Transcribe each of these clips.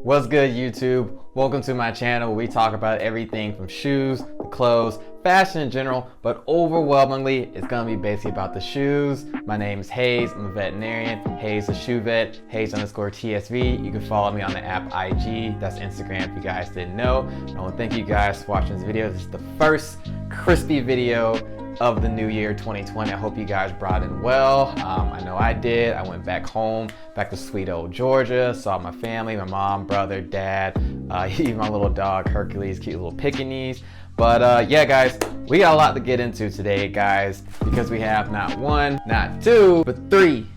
What's good, YouTube? Welcome to my channel where we talk about everything from shoes to clothes, fashion in general, but overwhelmingly it's gonna be basically about the shoes. My name is Hayes, I'm a veterinarian. Hayes the shoe vet, Hayes_TSV. You can follow me on the app IG, that's Instagram if you guys didn't know. I want to thank you guys for watching this video. This is the first crispy video of the new year 2020. I hope you guys brought in well. I know I did. I went back home, back to sweet old Georgia, saw my family, my mom, brother, dad, even my little dog Hercules, cute little Pekingese. But yeah guys, we got a lot to get into today guys, because we have not one, not two, but three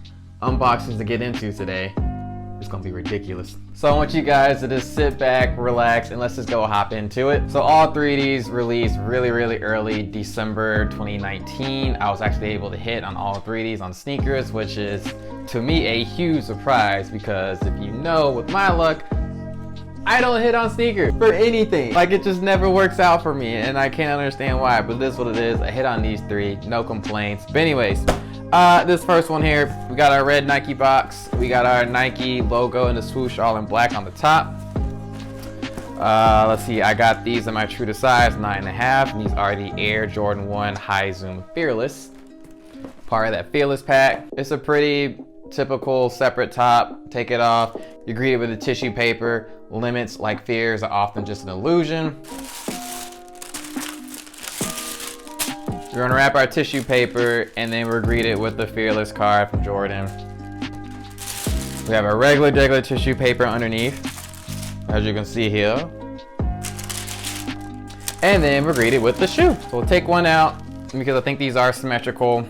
unboxings to get into today. It's gonna be ridiculous. So I want you guys to just sit back, relax, and let's just go hop into it. So all three of these released really early, December 2019. I was actually able to hit on all three of these on sneakers, which is to me a huge surprise, because if you know, with my luck, I don't hit on sneakers for anything. Like, it just never works out for me, and I can't understand why, but this is what it is. I hit on these three, no complaints. But anyways, this first one here, we got our red Nike box. We got our Nike logo and the swoosh all in black on the top. Let's see, I got these in my true to size 9.5, and these are the Air Jordan 1 High Zoom Fearless. Part of that Fearless pack. It's a pretty typical separate top. Take it off, you're greeted with a tissue paper. Limits like fears are often just an illusion. We're gonna wrap our tissue paper, and then we're greeted with the Fearless card from Jordan. We have our regular tissue paper underneath, as you can see here. And then we're greeted with the shoe. So we'll take one out, because I think these are symmetrical.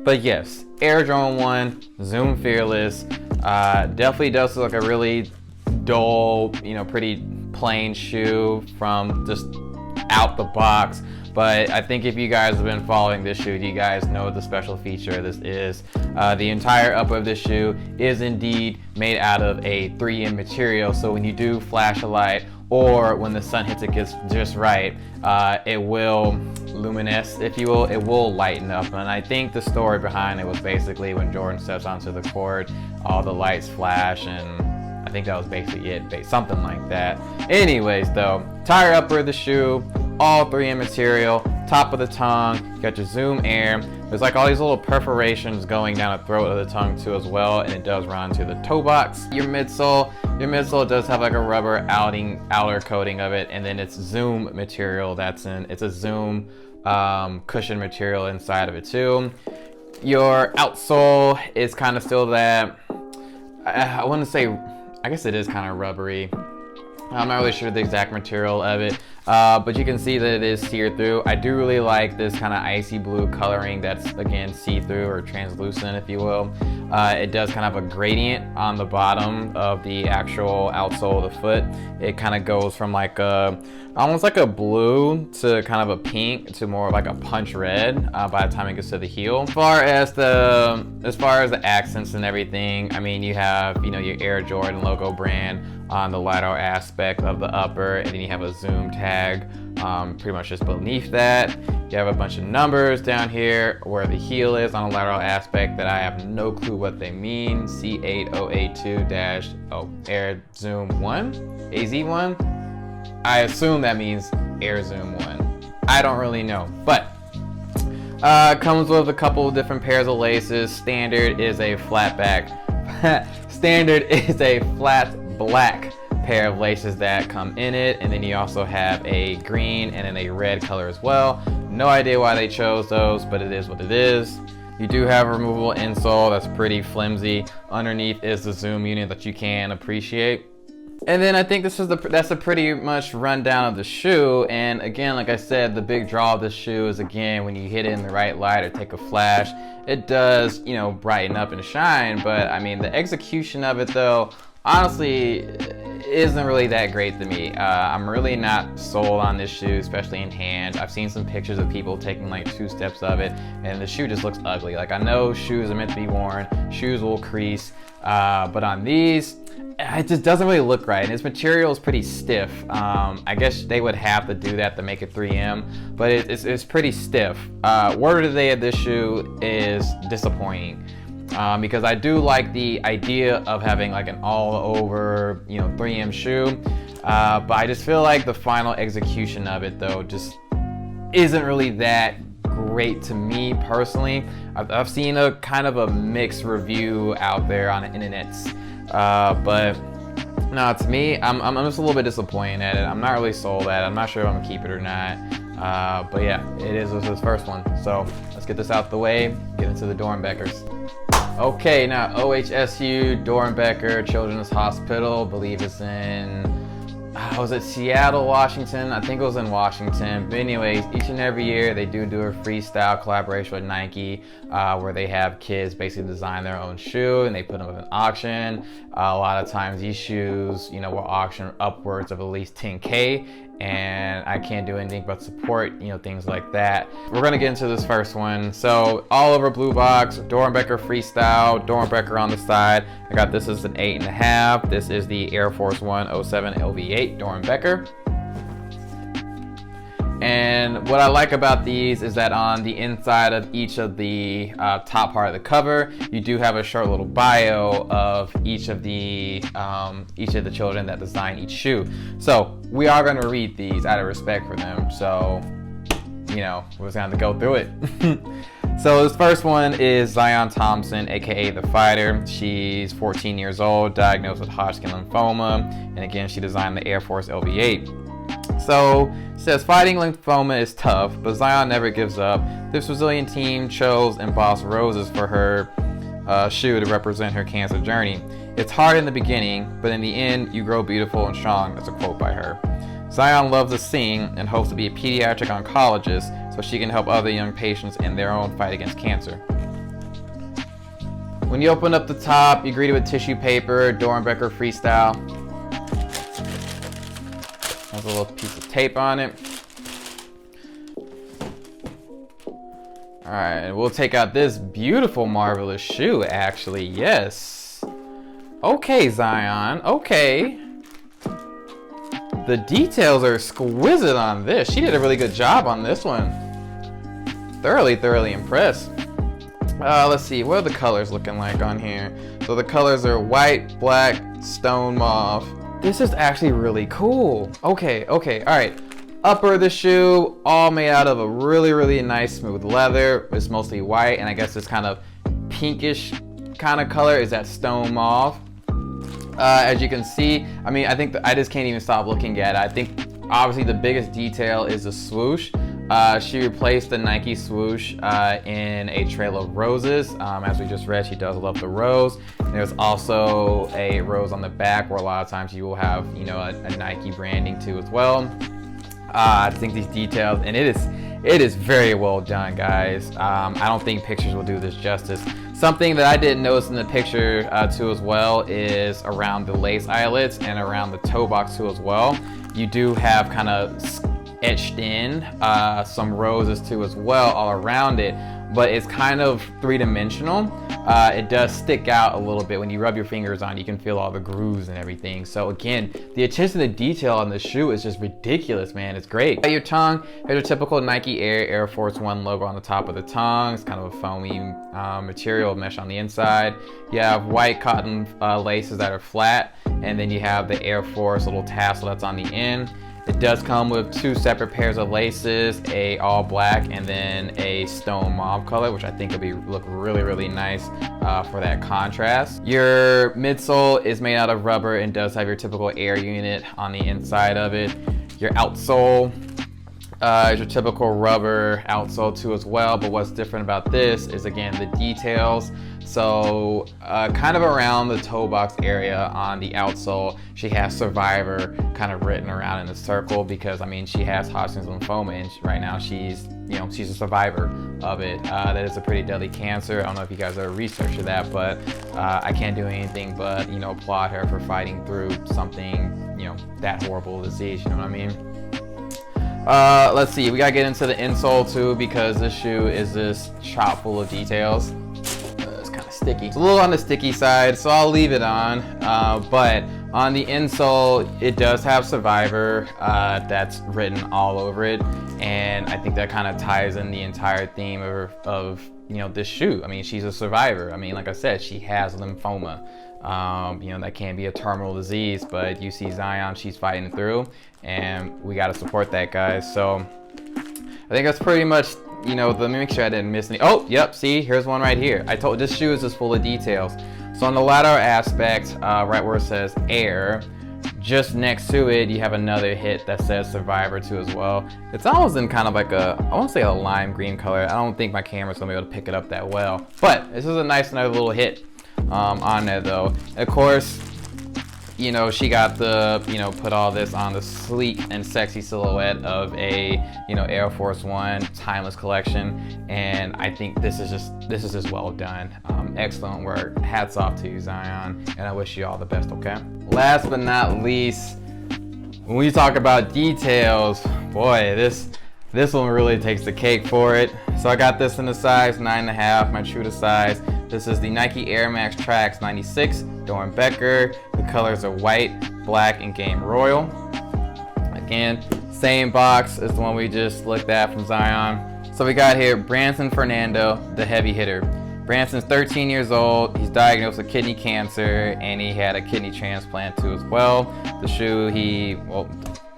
But yes, Air Jordan 1 Zoom Fearless. Definitely does look like a really dull, pretty plain shoe from just out the box. But I think if you guys have been following this shoe, you guys know the special feature this is. The entire upper of this shoe is indeed made out of a 3M material. So when you do flash a light, or when the sun hits it just right, it will luminesce, if you will. It will lighten up. And I think the story behind it was basically when Jordan steps onto the court, all the lights flash, and I think that was basically it, something like that. Anyways though, entire upper of the shoe, all 3M material, top of the tongue, you got your Zoom Air. There's like all these little perforations going down the throat of the tongue too as well, and it does run to the toe box. Your midsole does have like a rubber outer coating of it, and then it's Zoom material. It's a Zoom cushion material inside of it too. Your outsole is kind of still that, I want to say, I guess it is kind of rubbery. I'm not really sure the exact material of it, but you can see that it is see-through. I do really like this kind of icy blue coloring that's, again, see-through or translucent, if you will. It does kind of have a gradient on the bottom of the actual outsole of the foot. It kind of goes from like almost like a blue to kind of a pink to more like a punch red by the time it gets to the heel. As far as the accents and everything, I mean, you have, your Air Jordan logo brand on the lateral aspect of the upper, and then you have a Zoom tag pretty much just beneath that. You have a bunch of numbers down here where the heel is on the lateral aspect that I have no clue what they mean. C8082- Air Zoom 1, AZ1. I assume that means Air Zoom 1. I don't really know, but comes with a couple of different pairs of laces. Standard is a flat black pair of laces that come in it, and then you also have a green and then a red color as well. No idea why they chose those, but it is what it is. You do have a removable insole that's pretty flimsy. Underneath is the Zoom unit that you can appreciate. And then I think that's a pretty much rundown of the shoe. And again, like I said, the big draw of this shoe is, again, when you hit it in the right light or take a flash, it does, brighten up and shine. But I mean, the execution of it though, honestly, isn't really that great to me. I'm really not sold on this shoe, especially in hand. I've seen some pictures of people taking like 2 steps of it, and the shoe just looks ugly. Like, I know shoes are meant to be worn, shoes will crease, but on these, it just doesn't really look right, and its material is pretty stiff. I guess they would have to do that to make it 3M, but it's pretty stiff. Word of the day of this shoe is disappointing. because I do like the idea of having like an all over, you know, 3M shoe. But I just feel like the final execution of it though just isn't really that great to me personally. I've seen a kind of a mixed review out there on the internets, but no, to me, I'm just a little bit disappointed at it. I'm not really sold at it. I'm not sure if I'm gonna keep it or not. But yeah, it is his first one. So let's get this out the way, get into the Doernbechers. Okay, now OHSU, Doernbecher Children's Hospital, believe it's in, was it Seattle, Washington? I think it was in Washington. But anyways, each and every year they do a freestyle collaboration with Nike, where they have kids basically design their own shoe and they put them in an auction. A lot of times these shoes, you know, will auction upwards of at least 10K, and I can't do anything but support, you know, things like that. We're gonna get into this first one. So all over blue box, Doernbecher freestyle, Doernbecher on the side. I got this as an 8.5. This is the Air Force One 07 LV8 Doernbecher. And what I like about these is that on the inside of each of the top part of the cover, you do have a short little bio of each of the children that design each shoe. So we are going to read these out of respect for them. So, you know, we're just going to go through it. So this first one is Zion Thompson, aka The Fighter. She's 14 years old, diagnosed with Hodgkin lymphoma, and again, she designed the Air Force LV8. So it says fighting lymphoma is tough, but Zion never gives up. This Brazilian team chose embossed roses for her shoe to represent her cancer journey. It's hard in the beginning, but in the end, you grow beautiful and strong. That's a quote by her. Zion loves to sing and hopes to be a pediatric oncologist so she can help other young patients in their own fight against cancer. When you open up the top, you're greeted with tissue paper, Doernbecher freestyle. Has a little piece of tape on it. All right, and we'll take out this beautiful, marvelous shoe, actually, yes. Okay, Zion, okay. The details are exquisite on this. She did a really good job on this one. Thoroughly impressed. Let's see, what are the colors looking like on here? So the colors are white, black, stone mauve. This is actually really cool. Okay, all right. Upper of the shoe, all made out of a really nice smooth leather. It's mostly white, and I guess this kind of pinkish kind of color is that stone mauve. As you can see, I mean, I think I just can't even stop looking at it. I think obviously the biggest detail is the swoosh. She replaced the Nike swoosh in a trail of roses. As we just read, she does love the rose. There's also a rose on the back where a lot of times you will have, you know, a Nike branding too as well. I think these details, and it is very well done, guys. I don't think pictures will do this justice. Something that I didn't notice in the picture too as well is around the lace eyelets and around the toe box too as well. You do have kind of etched in some roses too as well all around it, but it's kind of three-dimensional. It does stick out a little bit when you rub your fingers on. You can feel all the grooves and everything. So again, the attention to detail on the shoe is just ridiculous, man. It's great. At your tongue, here's your typical Nike Air Force One logo on the top of the tongue. It's kind of a foamy material mesh on the inside. You have white cotton laces that are flat, and then you have the Air Force little tassel that's on the end. It does come with two separate pairs of laces, a all black and then a stone mauve color, which I think will look really nice for that contrast. Your midsole is made out of rubber and does have your typical air unit on the inside of it. Your outsole is your typical rubber outsole too as well, but what's different about this is, again, the details. So kind of around the toe box area on the outsole, she has Survivor kind of written around in a circle because, I mean, she has Hodgkin's lymphoma, and right now she's a survivor of it. That is a pretty deadly cancer. I don't know if you guys ever researched that, but I can't do anything but, you know, applaud her for fighting through something, you know, that horrible disease, you know what I mean? Let's see, we gotta get into the insole too because this shoe is just chock full of details. It's kind of sticky. It's a little on the sticky side, so I'll leave it on. But on the insole, it does have Survivor that's written all over it, and I think that kind of ties in the entire theme of you know, this shoe. I mean, she's a survivor. I mean, like I said, she has lymphoma. You know, that can be a terminal disease, but you see Zion, she's fighting through, and we got to support that, guys. So I think that's pretty much, you know, let me make sure I didn't miss any. Oh, yep, see, here's one right here. I told, this shoe is just full of details. So on the lateral aspect, right where it says Air, just next to it, you have another hit that says Survivor too as well. It's almost in kind of like a, I want to say a lime green color. I don't think my camera's gonna be able to pick it up that well, but this is a nice another little hit on there though. Of course, you know, she got the, you know, put all this on the sleek and sexy silhouette of a, you know, Air Force One timeless collection, and I think this is just well done. Excellent work. Hats off to you, Zion, and I wish you all the best. Okay. Last but not least, when we talk about details, boy, this one really takes the cake for it. So I got this in the size 9.5, my true to size. This is the Nike Air Max Trax 96 Doernbecher. The colors are white, black, and game royal. Again, same box as the one we just looked at from Zion. So we got here Branson Fernando, the heavy hitter. Branson's 13 years old. He's diagnosed with kidney cancer, and he had a kidney transplant too as well. The shoe he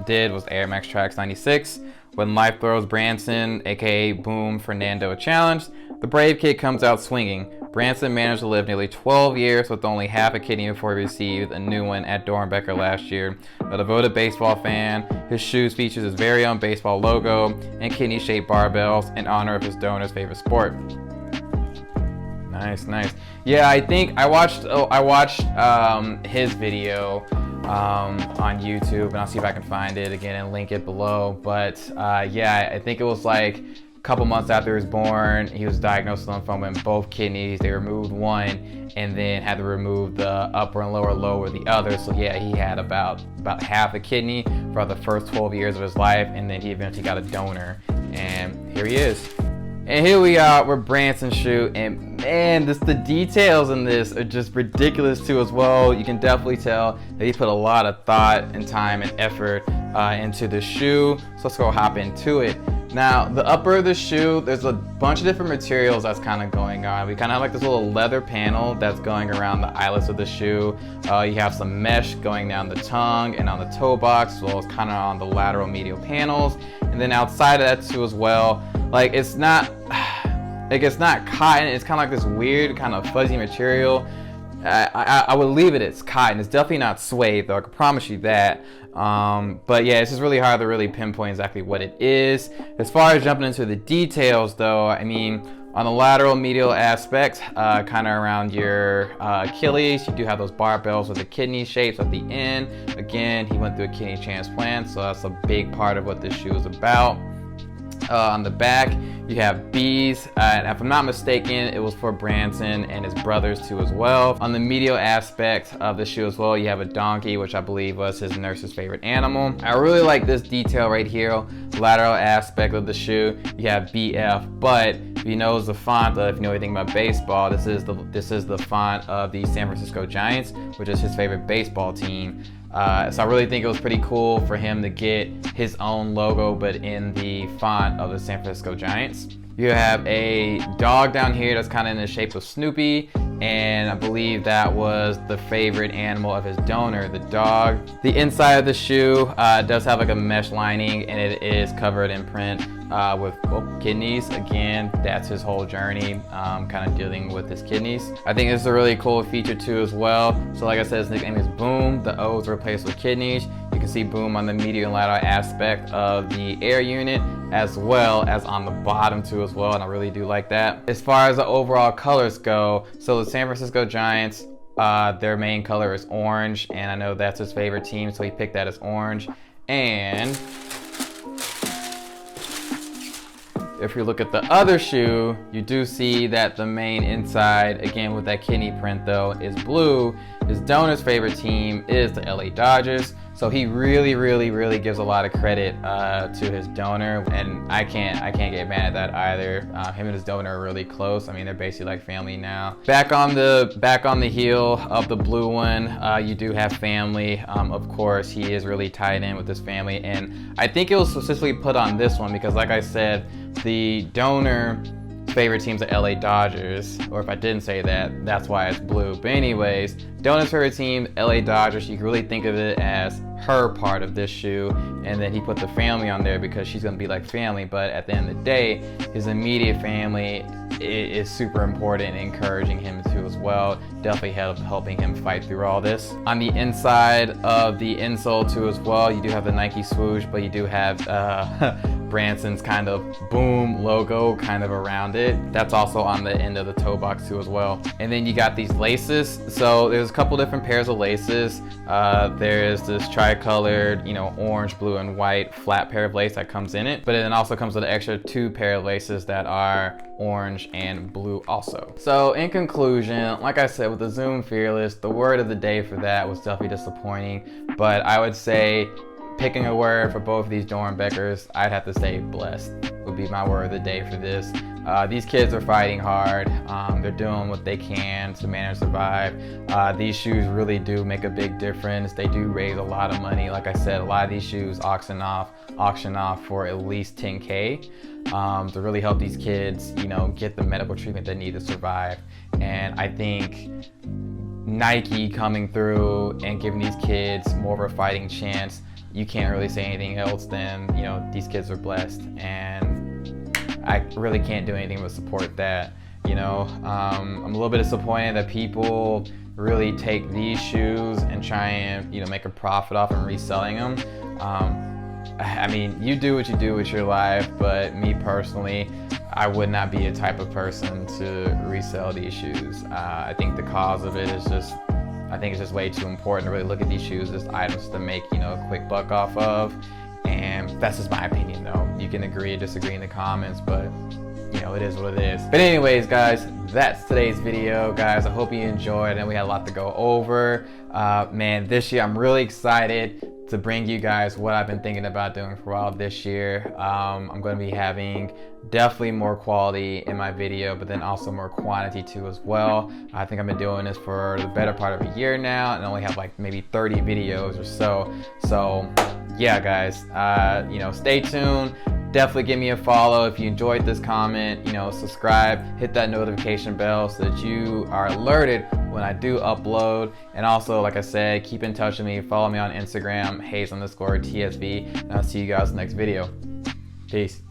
did was Air Max Trax 96. When life throws Branson, aka Boom Fernando, a challenge, the brave kid comes out swinging. Branson managed to live nearly 12 years with only half a kidney before he received a new one at Doernbecher last year. A devoted baseball fan, his shoes features his very own baseball logo and kidney-shaped barbells in honor of his donor's favorite sport. Nice, nice. Yeah, I think I watched his video on YouTube, and I'll see if I can find it again and link it below. But yeah, I think it was like a couple months after he was born, he was diagnosed with lymphoma in both kidneys. They removed one and then had to remove the upper and lower lobe of the other. So yeah, he had about half a kidney for the first 12 years of his life, and then he eventually got a donor, and here he is. And here we are with Branson's shoe, and man, the details in this are just ridiculous too as well. You can definitely tell that he put a lot of thought and time and effort into the shoe. So let's go hop into it. Now, the upper of the shoe, there's a bunch of different materials that's kind of going on. We kind of have like this little leather panel that's going around the eyelets of the shoe. You have some mesh going down the tongue and on the toe box, as well as kind of on the lateral medial panels. And then outside of that too as well, like it's not cotton, it's kind of like this weird kind of fuzzy material. I would leave it as cotton. It's definitely not suede though, I can promise you that. But yeah, it's just really hard to really pinpoint exactly what it is. As far as jumping into the details though, I mean, on the lateral medial aspect, kind of around your Achilles, you do have those barbells with the kidney shapes at the end. Again, he went through a kidney transplant, so that's a big part of what this shoe is about. On the back, you have bees, and if I'm not mistaken, it was for Branson and his brothers too as well. On the medial aspect of the shoe as well, you have a donkey, which I believe was his nurse's favorite animal. I really like this detail right here, lateral aspect of the shoe. You have BF, but if you know the font, if you know anything about baseball, this is the font of the San Francisco Giants, which is his favorite baseball team. So I really think it was pretty cool for him to get his own logo, but in the font of the San Francisco Giants. You have a dog down here that's kind of in the shape of Snoopy, and I believe that was the favorite animal of his donor, the dog. The inside of the shoe does have like a mesh lining, and it is covered in print with kidneys. Again, that's his whole journey, kind of dealing with his kidneys. I think this is a really cool feature too as well. So like I said, his nickname is Boom. The O's replaced with kidneys. You can see Boom on the medial and lateral aspect of the air unit, as well as on the bottom too as well, and I really do like that. As far as the overall colors go, so the San Francisco Giants, their main color is orange, and I know that's his favorite team, so he picked that as orange. And if you look at the other shoe, you do see that the main inside, again with that kidney print though, is blue. His donor's favorite team is the LA Dodgers. So he really gives a lot of credit to his donor, and I can't get mad at that either. Him and his donor are really close. I mean, they're basically like family now. Back on the heel of the blue one, you do have family. Of course, he is really tied in with his family, and I think it was specifically put on this one because, like I said, the donor favorite team's the LA Dodgers, or if I didn't say that, that's why it's blue. But anyways, Donut's favorite team, LA Dodgers. You can really think of it as her part of this shoe, and then he put the family on there because she's gonna be like family, but at the end of the day, his immediate family is super important and encouraging him to as well. Definitely helping him fight through all this. On the inside of the insole too as well, you do have the Nike swoosh, but you do have Branson's kind of boom logo kind of around it. That's also on the end of the toe box too as well. And then you got these laces. So there's a couple different pairs of laces. There's this tri-colored, you know, orange, blue, and white flat pair of lace that comes in it. But it then also comes with an extra 2 pair of laces that are orange and blue also. So in conclusion, like I said, with the Zoom Fearless, the word of the day for that was definitely disappointing. But I would say, picking a word for both of these Doernbechers, I'd have to say blessed would be my word of the day for this. These kids are fighting hard. They're doing what they can to manage to survive. These shoes really do make a big difference. They do raise a lot of money. Like I said, a lot of these shoes auction off for at least $10K to really help these kids, you know, get the medical treatment they need to survive. And I think Nike coming through and giving these kids more of a fighting chance, you can't really say anything else than, you know, these kids are blessed, and I really can't do anything but support that. You know, I'm a little bit disappointed that people really take these shoes and try and, you know, make a profit off and reselling them. I mean, you do what you do with your life, but me personally, I would not be a type of person to resell these shoes. I think the cause of it is just, I think it's just way too important to really look at these shoes as items to make, you know, a quick buck off of. And that's just my opinion though. You can agree or disagree in the comments, but you know, it is what it is. But anyways, guys, that's today's video, guys. I hope you enjoyed, and we had a lot to go over. Man, this year I'm really excited to bring you guys what I've been thinking about doing for a while this year. I'm going to be having definitely more quality in my video, but then also more quantity too as well. I think I've been doing this for the better part of a year now, and only have like maybe 30 videos or so. So yeah, guys, you know, stay tuned. Definitely give me a follow if you enjoyed this comment. You know, subscribe, hit that notification bell so that you are alerted when I do upload. And also, like I said, keep in touch with me. Follow me on Instagram, Hayes_TSV, and I'll see you guys in the next video. Peace.